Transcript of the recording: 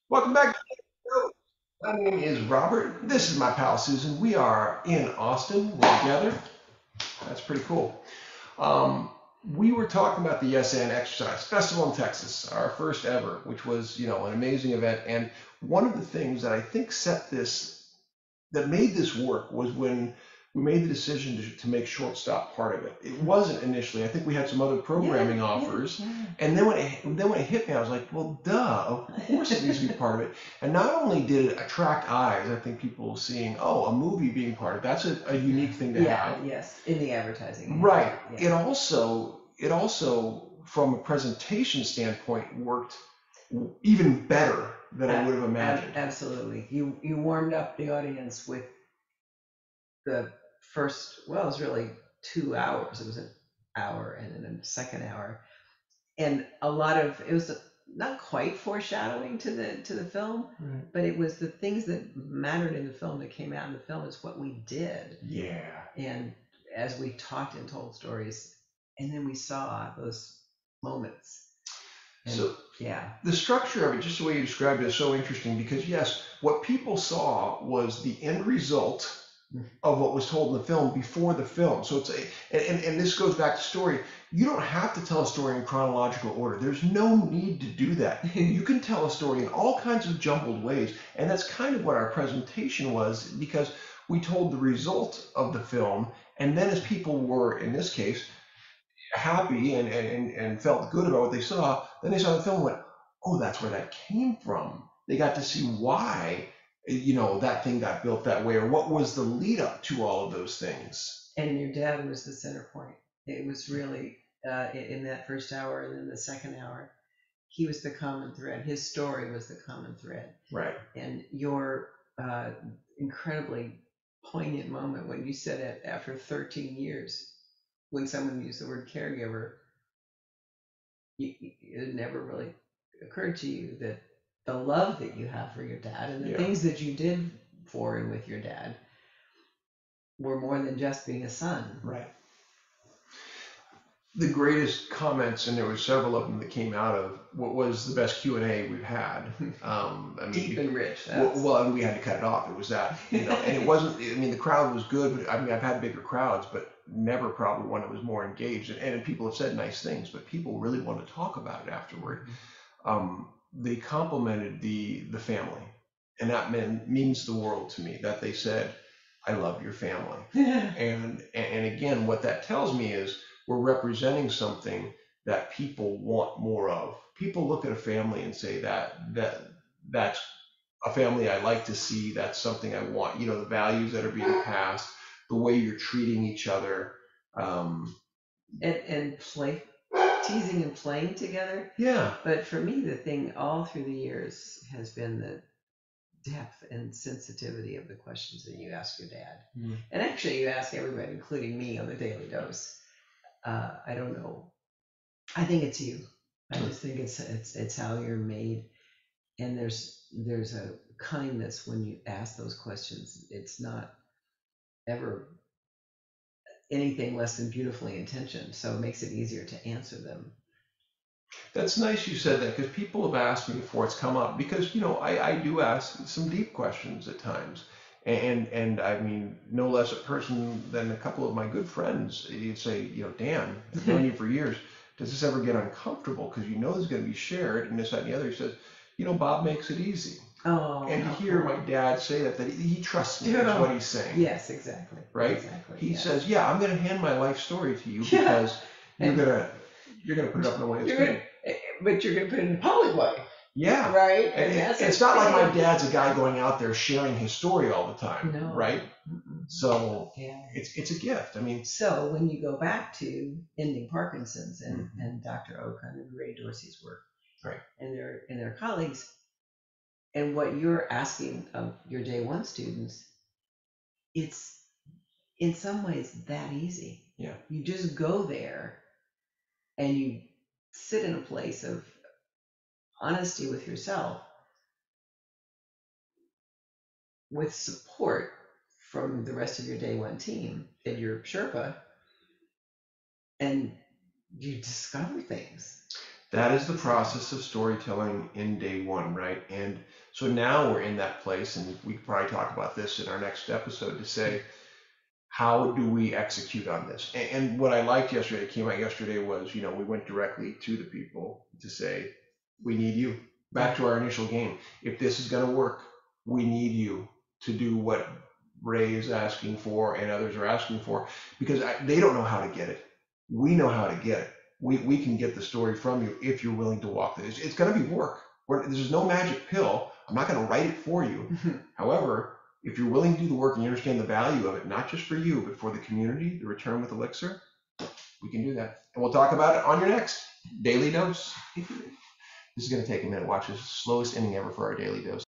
Welcome back to the show. My name is Robert. This is my pal Susan. We are in Austin. We're together. That's pretty cool. Um, we were talking about the SN Exercise Festival in Texas, our first ever, which was, an amazing event. And one of the things that I think that made this work was when we made the decision to make shortstop part of it. It wasn't initially. I think we had some other programming offers, and then when it hit me, I was like, well, duh, of course it needs to be part of it. And not only did it attract eyes, I think people seeing, oh, a movie being part of it, that's a unique thing to have. Yes, in the advertising. Right. Yeah. It also from a presentation standpoint worked even better than I would have imagined. Absolutely. You warmed up the audience with the first, well, it was really 2 hours. It was an hour and then a second hour. And a lot of it was not quite foreshadowing to the film, Right. but it was the things that mattered in the film that came out in the film is what we did. Yeah. And as we talked and told stories, and then we saw those moments. And So yeah, the structure of it, just the way you described it, is so interesting because yes, what people saw was the end result of what was told in the film before the film. So and this goes back to story. You don't have to tell a story in chronological order. There's no need to do that. You can tell a story in all kinds of jumbled ways, and that's kind of what our presentation was because we told the result of the film, and then as people were, in this case, happy and felt good about what they saw, then they saw the film and went, oh, that's where that came from. They got to see why, that thing got built that way, or what was the lead up to all of those things. and your dad was the center point. It was really in that first hour, and then the second hour, he was the common thread. His story was the common thread, Right. and your incredibly poignant moment when you said it after 13 years, when someone used the word caregiver, it never really occurred to you that the love that you have for your dad and the Yeah. things that you did for and with your dad were more than just being a son. Right. The greatest comments, and there were several of them that came out of what was the best Q&A we've had. Deep and rich. Well, and we had to cut it off. It was that, and it wasn't. I mean, the crowd was good, but I mean, I've had bigger crowds, but never probably one that was more engaged. And people have said nice things, but people really want to talk about it afterward. They complimented the family, and that means the world to me. That they said, "I love your family," and again, what that tells me is we're representing something that people want more of. People look at a family and say that's a family I like to see. That's something I want. The values that are being passed, the way you're treating each other. Um, and play, teasing and playing together. yeah, But for me, the thing all through the years has been the depth and sensitivity of the questions that you ask your dad. And actually, you ask everybody, including me, on the daily dose. I don't know. I think it's you. I just think it's how you're made, and there's a kindness when you ask those questions. It's not ever anything less than beautifully intentioned, so it makes it easier to answer them. that's nice you said that because people have asked me before it's come up because I do ask some deep questions at times. And I mean, no less a person than a couple of my good friends. You'd say, Dan, I've known you for years. Does this ever get uncomfortable? Because this is going to be shared, and this, that, and the other. He says, Bob makes it easy. Oh, And to hear my dad say that he trusts me, is what he's saying. Yes, exactly. Right? Exactly. He yes. says, yeah, I'm going to hand my life story to you because you're gonna put it up in a way that's good. But you're gonna put it in a public way. Yeah. Right? And it's not like my dad's a guy going out there sharing his story all the time. No. Right? So yeah. it's a gift. I mean, so when you go back to Ending Parkinson's and Dr. Okan and Ray Dorsey's work, right, and their colleagues, and what you're asking of your day one students, it's in some ways that easy. Yeah. You just go there and you sit in a place of honesty with yourself with support from the rest of your day one team and your Sherpa, and you discover things. That is the process of storytelling in day one, right? And so now we're in that place, and we could probably talk about this in our next episode to say, how do we execute on this? And what I liked yesterday, it came out yesterday, was, we went directly to the people to say, we need you. Back to our initial game. If this is going to work, we need you to do what Ray is asking for and others are asking for, because they don't know how to get it. We know how to get it. We can get the story from you if you're willing to walk this. It's going to be work. There's no magic pill. I'm not going to write it for you. However, if you're willing to do the work and you understand the value of it, not just for you, but for the community, the return with Elixir, we can do that. And we'll talk about it on your next Daily Dose. This is going to take a minute. Watch this. Slowest inning ever for our Daily Dose.